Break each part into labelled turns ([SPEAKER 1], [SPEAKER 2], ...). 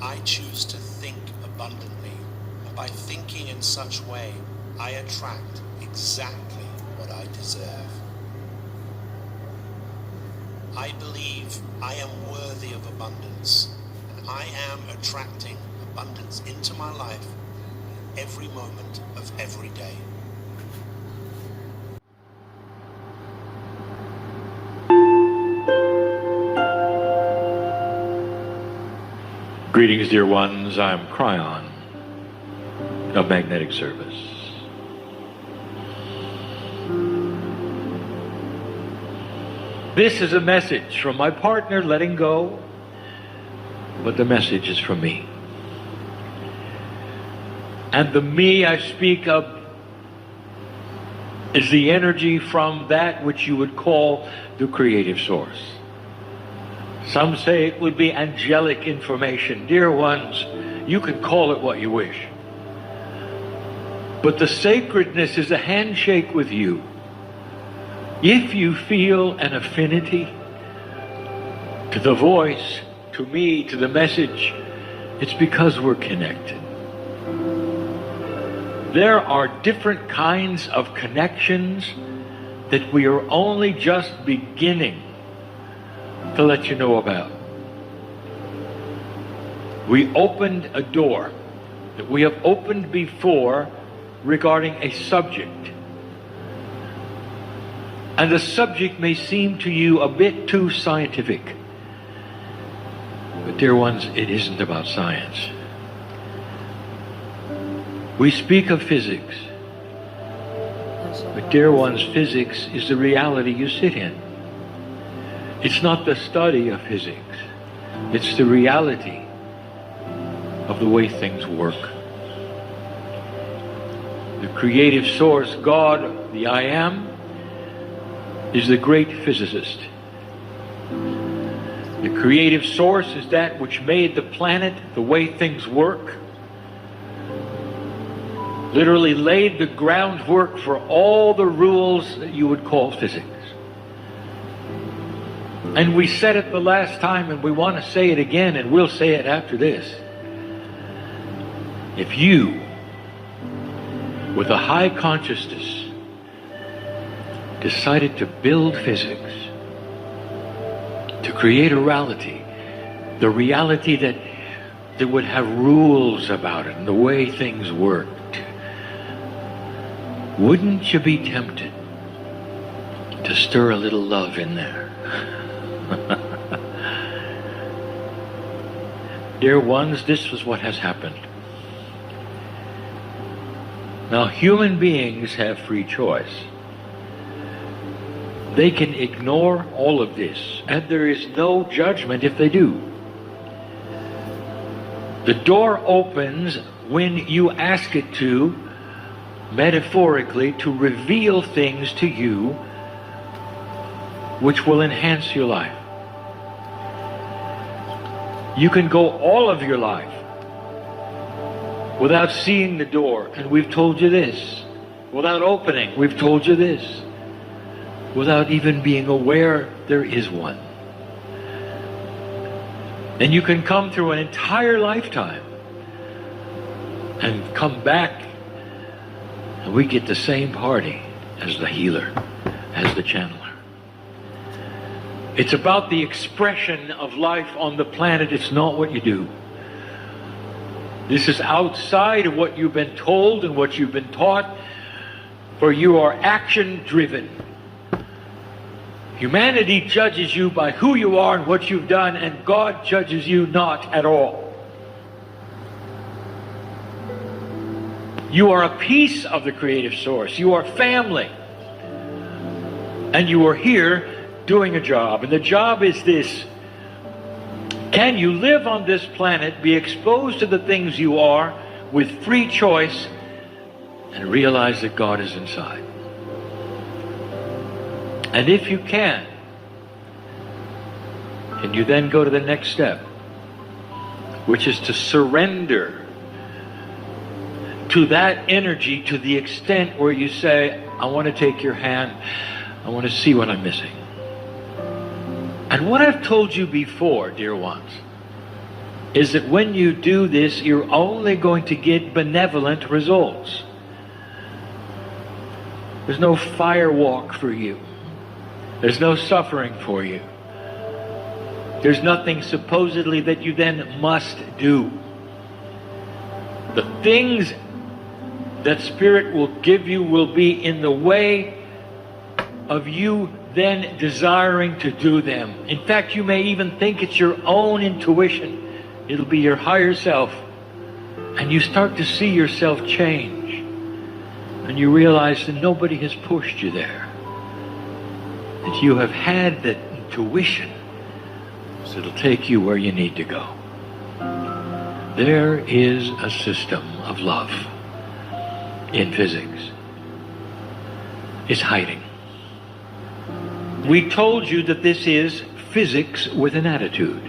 [SPEAKER 1] I choose to think abundantly, and by thinking in such way, I attract exactly what I deserve. I believe I am worthy of abundance, and I am attracting abundance into my life every moment of every day.
[SPEAKER 2] Greetings, dear ones. I'm Kryon of Magnetic Service. This is a message from my partner letting go, but the message is from me. And the me I speak of is the energy from that which you would call the creative source. Some say it would be angelic information. Dear ones, you can call it what you wish. But the sacredness is a handshake with you. If you feel an affinity to the voice, to me, to the message, it's because we're connected. There are different kinds of connections that we are only just beginning to let you know about. We opened a door that we have opened before regarding a subject. And the subject may seem to you a bit too scientific. But dear ones, it isn't about science. We speak of physics. But dear ones, physics is the reality you sit in. It's not the study of physics. It's the reality of the way things work. The creative source, God, the I Am, is the great physicist. The creative source is that which made the planet, the way things work. Literally laid the groundwork for all the rules that you would call physics. And we said it the last time, and we want to say it again, and we'll say it after this. If you, with a high consciousness, decided to build physics, to create a reality, the reality that would have rules about it and the way things worked, wouldn't you be tempted to stir a little love in there? Dear ones, this is what has happened. Now, human beings have free choice. They can ignore all of this, and there is no judgment if they do. The door opens when you ask it to, metaphorically, to reveal things to you which will enhance your life. You can go all of your life without seeing the door, and we've told you this. Without opening, we've told you this. Without even being aware there is one. And you can come through an entire lifetime and come back, and we get the same party as the healer, as the channeler. It's about the expression of life on the planet. It's not what you do. This is outside of what you've been told and what you've been taught, for you are action-driven. Humanity judges you by who you are and what you've done, and God judges you not at all. You are a piece of the creative source. You are family. And you are here doing a job. And the job is this: can you live on this planet, be exposed to the things you are with free choice, and realize that God is inside? And if you can you then go to the next step, which is to surrender to that energy to the extent where you say, I want to take your hand, I want to see what I'm missing. And what I've told you before, dear ones, is that when you do this, you're only going to get benevolent results. There's no firewalk for you. There's no suffering for you. There's nothing supposedly that you then must do. The things that Spirit will give you will be in the way of you then desiring to do them. In fact, you may even think it's your own intuition. It'll be your higher self. And you start to see yourself change. And you realize that nobody has pushed you there. That you have had that intuition. So it'll take you where you need to go. There is a system of love in physics. It's hiding. We told you that this is physics with an attitude.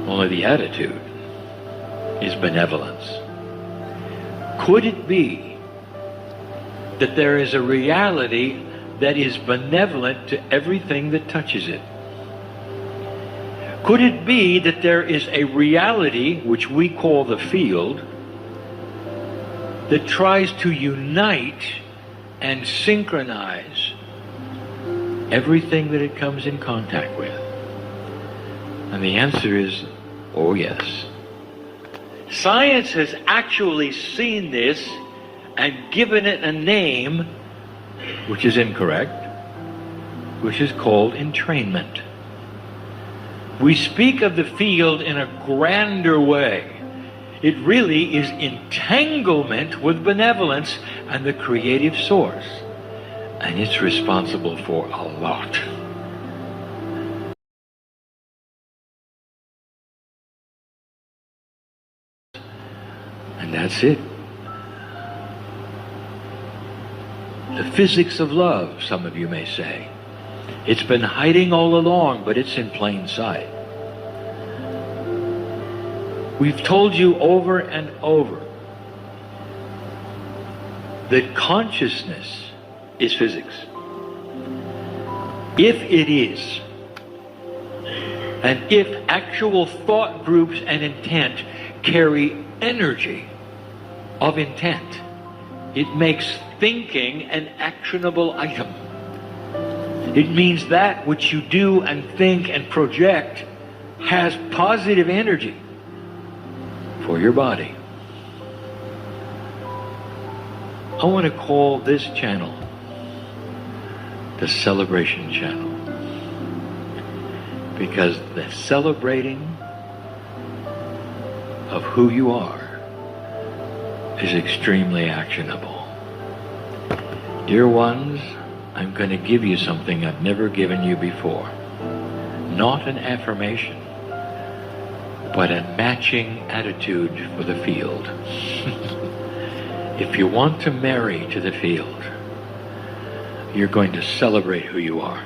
[SPEAKER 2] Only the attitude is benevolence. Could it be that there is a reality that is benevolent to everything that touches it? Could it be that there is a reality, which we call the field, that tries to unite and synchronize everything that it comes in contact with? And the answer is, oh yes. Science has actually seen this and given it a name, which is incorrect, which is called entrainment. We speak of the field in a grander way. It really is entanglement with benevolence and the creative source. And it's responsible for a lot. And that's it. The physics of love, some of you may say. It's been hiding all along, but it's in plain sight. We've told you over and over that consciousness is physics. If it is, and if actual thought groups and intent carry energy of intent, it makes thinking an actionable item. It means that which you do and think and project has positive energy for your body. I want to call this channel the celebration channel, because the celebrating of who you are is extremely actionable. Dear ones, I'm going to give you something I've never given you before. Not an affirmation, but a matching attitude for the field. If you want to marry to the field, you're going to celebrate who you are.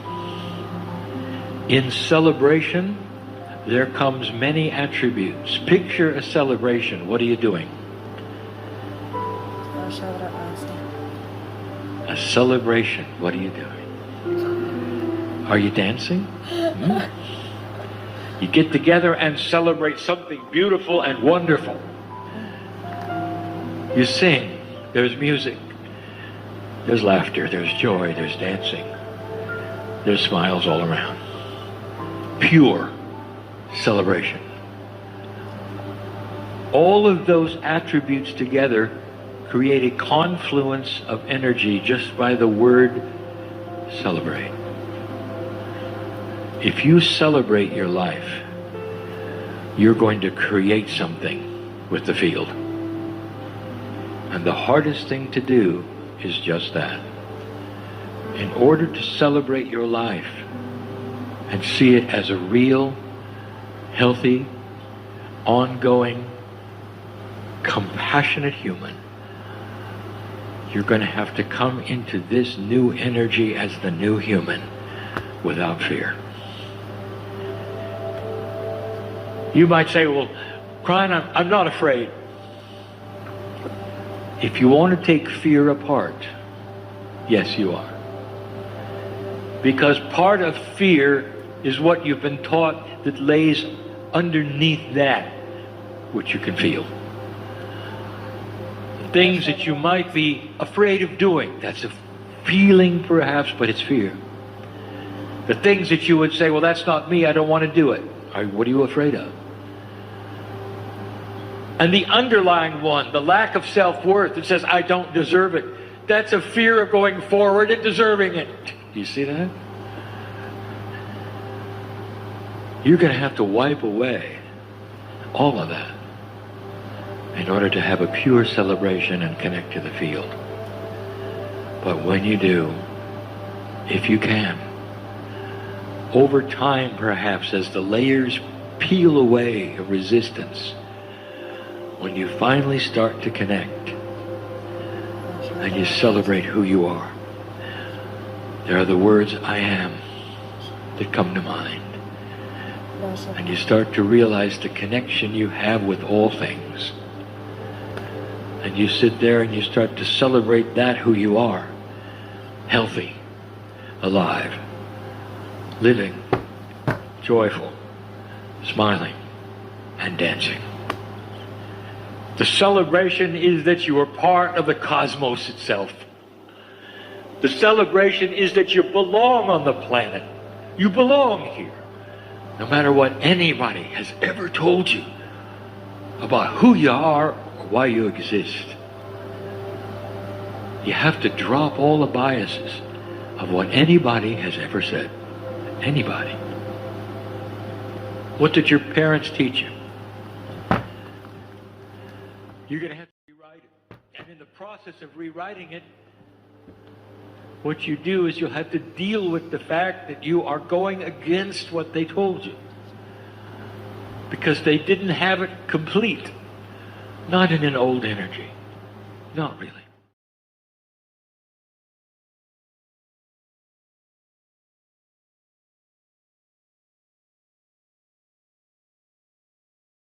[SPEAKER 2] In celebration, there comes many attributes. Picture a celebration. What are you doing? A celebration. What are you doing? Are you dancing? You get together and celebrate something beautiful and wonderful. You sing. There's music. There's laughter. There's joy. There's dancing. There's smiles all around. Pure celebration. All of those attributes together create a confluence of energy just by the word celebrate. If you celebrate your life, you're going to create something with the field. And the hardest thing to do is just that. In order to celebrate your life and see it as a real, healthy, ongoing, compassionate human, you're going to have to come into this new energy as the new human without fear. You might say, well, Kryon, I'm not afraid. If you want to take fear apart, yes, you are. Because part of fear is what you've been taught that lays underneath that which you can feel. The things that you might be afraid of doing, that's a feeling perhaps, but it's fear. The things that you would say, well, that's not me, I don't want to do it. What are you afraid of? And the underlying one, the lack of self-worth that says, I don't deserve it. That's a fear of going forward and deserving it. Do you see that? You're going to have to wipe away all of that in order to have a pure celebration and connect to the field. But when you do, if you can, over time perhaps as the layers peel away of resistance, when you finally start to connect and you celebrate who you are, there are the words I am that come to mind. And you start to realize the connection you have with all things. And you sit there and you start to celebrate that who you are. Healthy, alive, living, joyful, smiling, and dancing. The celebration is that you are part of the cosmos itself. The celebration is that you belong on the planet. You belong here. No matter what anybody has ever told you about who you are or why you exist. You have to drop all the biases of what anybody has ever said. Anybody. What did your parents teach you? You're going to have to rewrite it. And in the process of rewriting it, what you do is you'll have to deal with the fact that you are going against what they told you. Because they didn't have it complete. Not in an old energy. Not really.